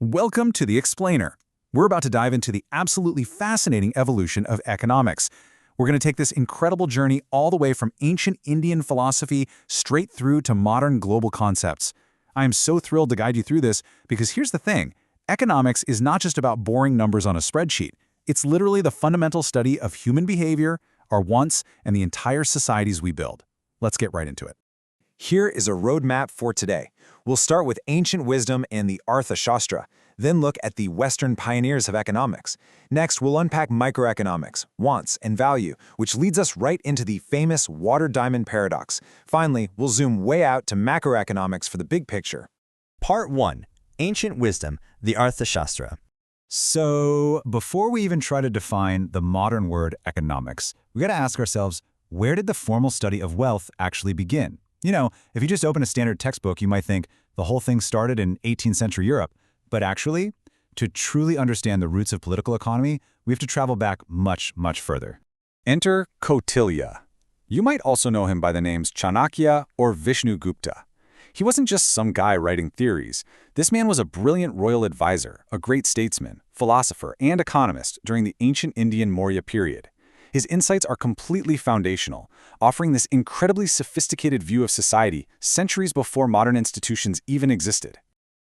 Welcome to The Explainer. We're about to dive into the absolutely fascinating evolution of economics. We're going to take this incredible journey all the way from ancient Indian philosophy straight through to modern global concepts. I am so thrilled to guide you through this because here's the thing. Economics is not just about boring numbers on a spreadsheet. It's literally the fundamental study of human behavior, our wants, and the entire societies we build. Let's get right into it. Here is a roadmap for today. We'll start with ancient wisdom and the Arthashastra, then look at the Western pioneers of economics. Next, we'll unpack microeconomics, wants, and value, which leads us right into the famous water diamond paradox. Finally, we'll zoom way out to macroeconomics for the big picture. Part 1. Ancient Wisdom, the Arthashastra. So, before we even try to define the modern word economics, we got to ask ourselves, where did the formal study of wealth actually begin? You know, if you just open a standard textbook, you might think the whole thing started in 18th century Europe. But actually, to truly understand the roots of political economy, we have to travel back much, much further. Enter Kautilya. You might also know him by the names Chanakya or Vishnugupta. He wasn't just some guy writing theories. This man was a brilliant royal advisor, a great statesman, philosopher, and economist during the ancient Indian Maurya period. His insights are completely foundational, offering this incredibly sophisticated view of society centuries before modern institutions even existed.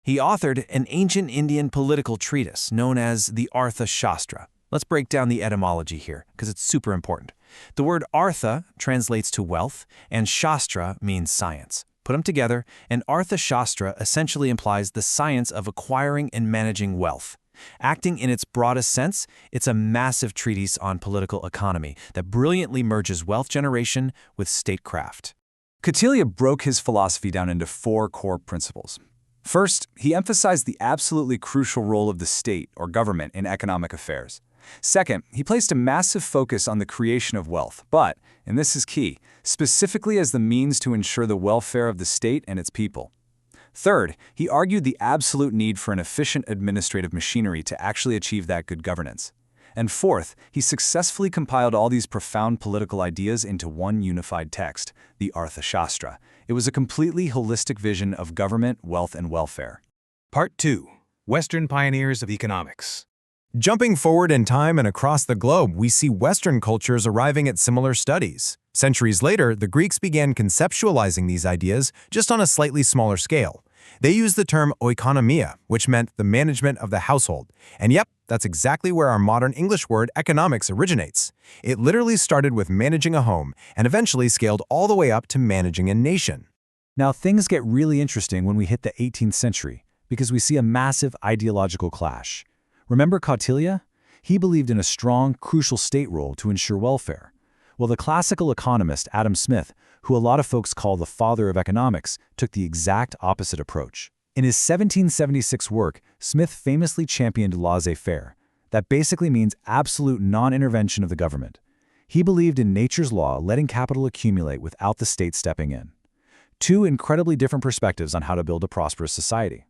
He authored an ancient Indian political treatise known as the Arthashastra. Let's break down the etymology here, because it's super important. The word artha translates to wealth, and shastra means science. Put them together, and Arthashastra essentially implies the science of acquiring and managing wealth. Acting in its broadest sense, it's a massive treatise on political economy that brilliantly merges wealth generation with statecraft. Kautilya broke his philosophy down into 4 core principles. First, he emphasized the absolutely crucial role of the state or government in economic affairs. Second, he placed a massive focus on the creation of wealth, but, and this is key, specifically as the means to ensure the welfare of the state and its people. Third, he argued the absolute need for an efficient administrative machinery to actually achieve that good governance. And fourth, he successfully compiled all these profound political ideas into one unified text, the Arthashastra. It was a completely holistic vision of government, wealth, and welfare. Part 2. Western Pioneers of Economics. Jumping forward in time and across the globe, we see Western cultures arriving at similar studies. Centuries later, the Greeks began conceptualizing these ideas just on a slightly smaller scale. They used the term oikonomia, which meant the management of the household. And yep, that's exactly where our modern English word economics originates. It literally started with managing a home and eventually scaled all the way up to managing a nation. Now, things get really interesting when we hit the 18th century because we see a massive ideological clash. Remember Kautilya? He believed in a strong, crucial state role to ensure welfare. Well, the classical economist Adam Smith, who a lot of folks call the father of economics, took the exact opposite approach. In his 1776 work, Smith famously championed laissez-faire. That basically means absolute non-intervention of the government. He believed in nature's law, letting capital accumulate without the state stepping in. 2 incredibly different perspectives on how to build a prosperous society.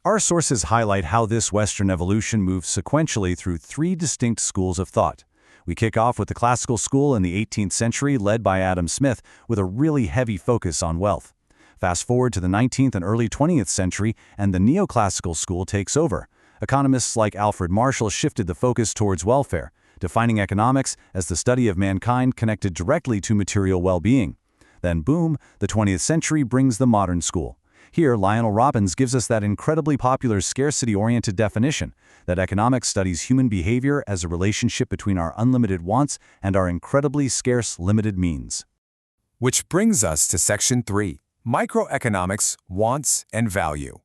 Our sources highlight how this Western evolution moves sequentially through 3 distinct schools of thought. We kick off with the classical school in the 18th century led by Adam Smith with a really heavy focus on wealth. Fast forward to the 19th and early 20th century and the neoclassical school takes over. Economists like Alfred Marshall shifted the focus towards welfare, defining economics as the study of mankind connected directly to material well-being. Then boom, the 20th century brings the modern school. Here, Lionel Robbins gives us that incredibly popular scarcity-oriented definition, that economics studies human behavior as a relationship between our unlimited wants and our incredibly scarce limited means. Which brings us to Section 3, Microeconomics, Wants, and Value.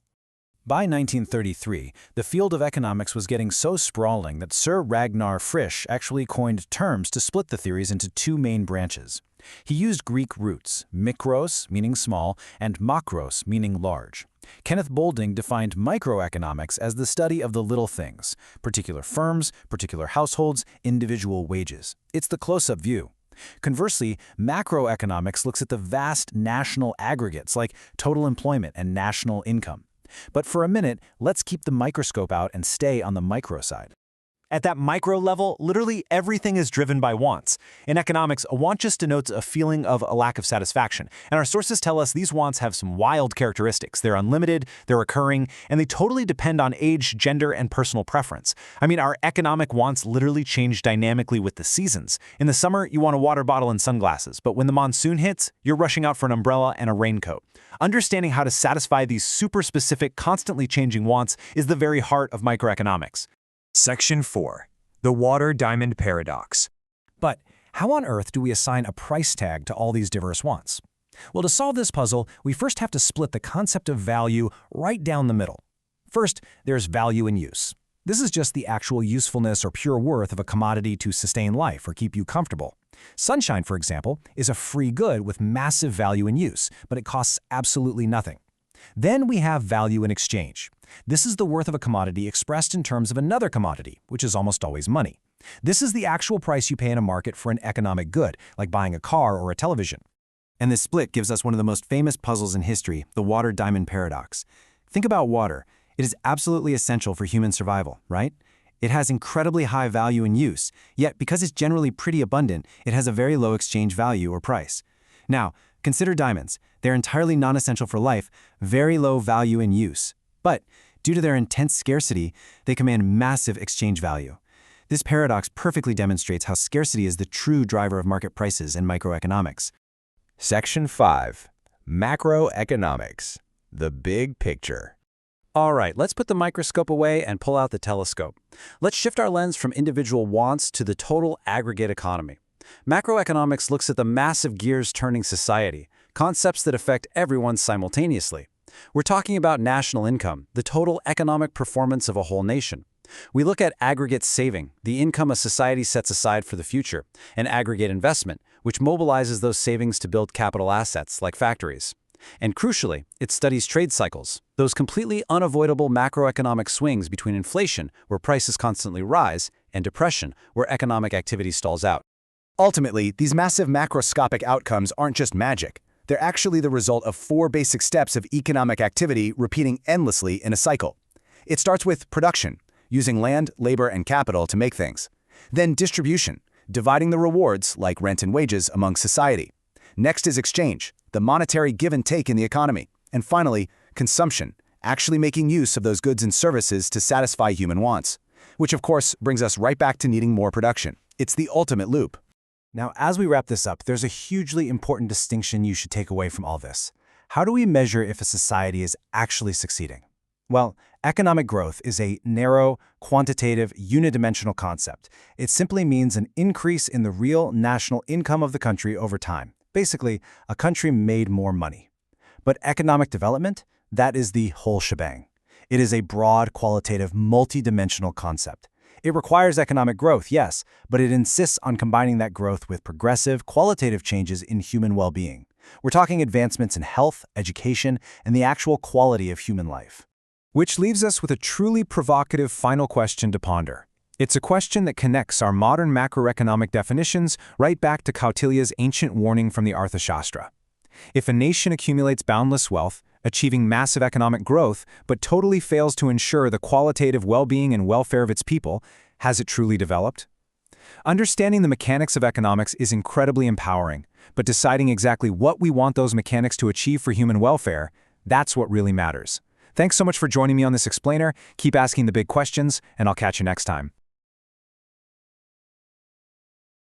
By 1933, the field of economics was getting so sprawling that Sir Ragnar Frisch actually coined terms to split the theories into 2 main branches. He used Greek roots, mikros, meaning small, and makros, meaning large. Kenneth Boulding defined microeconomics as the study of the little things, particular firms, particular households, individual wages. It's the close-up view. Conversely, macroeconomics looks at the vast national aggregates like total employment and national income. But for a minute, let's keep the microscope out and stay on the micro side. At that micro level, literally everything is driven by wants. In economics, a want just denotes a feeling of a lack of satisfaction, and our sources tell us these wants have some wild characteristics. They're unlimited, they're recurring, and they totally depend on age, gender, and personal preference. I mean, our economic wants literally change dynamically with the seasons. In the summer, you want a water bottle and sunglasses, but when the monsoon hits, you're rushing out for an umbrella and a raincoat. Understanding how to satisfy these super specific, constantly changing wants is the very heart of microeconomics. Section 4. The Water-Diamond Paradox. But how on earth do we assign a price tag to all these diverse wants? Well, to solve this puzzle, we first have to split the concept of value right down the middle. First, there's value in use. This is just the actual usefulness or pure worth of a commodity to sustain life or keep you comfortable. Sunshine, for example, is a free good with massive value in use, but it costs absolutely nothing. Then we have value in exchange. This is the worth of a commodity expressed in terms of another commodity, which is almost always money. This is the actual price you pay in a market for an economic good, like buying a car or a television. And this split gives us one of the most famous puzzles in history, the water-diamond paradox. Think about water. It is absolutely essential for human survival, right? It has incredibly high value in use, yet because it's generally pretty abundant, it has a very low exchange value or price. Now, consider diamonds. They're entirely non-essential for life, very low value in use. But due to their intense scarcity, they command massive exchange value. This paradox perfectly demonstrates how scarcity is the true driver of market prices in microeconomics. Section 5. Macroeconomics. The big picture. All right, let's put the microscope away and pull out the telescope. Let's shift our lens from individual wants to the total aggregate economy. Macroeconomics looks at the massive gears turning society, concepts that affect everyone simultaneously. We're talking about national income, the total economic performance of a whole nation. We look at aggregate saving, the income a society sets aside for the future, and aggregate investment, which mobilizes those savings to build capital assets like factories. And crucially, it studies trade cycles, those completely unavoidable macroeconomic swings between inflation, where prices constantly rise, and depression, where economic activity stalls out. Ultimately, these massive macroscopic outcomes aren't just magic. They're actually the result of 4 basic steps of economic activity repeating endlessly in a cycle. It starts with production, using land, labor, and capital to make things. Then distribution, dividing the rewards, like rent and wages, among society. Next is exchange, the monetary give and take in the economy. And finally, consumption, actually making use of those goods and services to satisfy human wants. Which of course brings us right back to needing more production. It's the ultimate loop. Now, as we wrap this up, there's a hugely important distinction you should take away from all this. How do we measure if a society is actually succeeding? Well, economic growth is a narrow, quantitative, unidimensional concept. It simply means an increase in the real national income of the country over time. Basically, a country made more money. But economic development, that is the whole shebang. It is a broad, qualitative, multidimensional concept. It requires economic growth, yes, but it insists on combining that growth with progressive, qualitative changes in human well-being. We're talking advancements in health, education, and the actual quality of human life. Which leaves us with a truly provocative final question to ponder. It's a question that connects our modern macroeconomic definitions right back to Kautilya's ancient warning from the Arthashastra. If a nation accumulates boundless wealth, achieving massive economic growth, but totally fails to ensure the qualitative well-being and welfare of its people, has it truly developed? Understanding the mechanics of economics is incredibly empowering, but deciding exactly what we want those mechanics to achieve for human welfare, that's what really matters. Thanks so much for joining me on this explainer. Keep asking the big questions, and I'll catch you next time.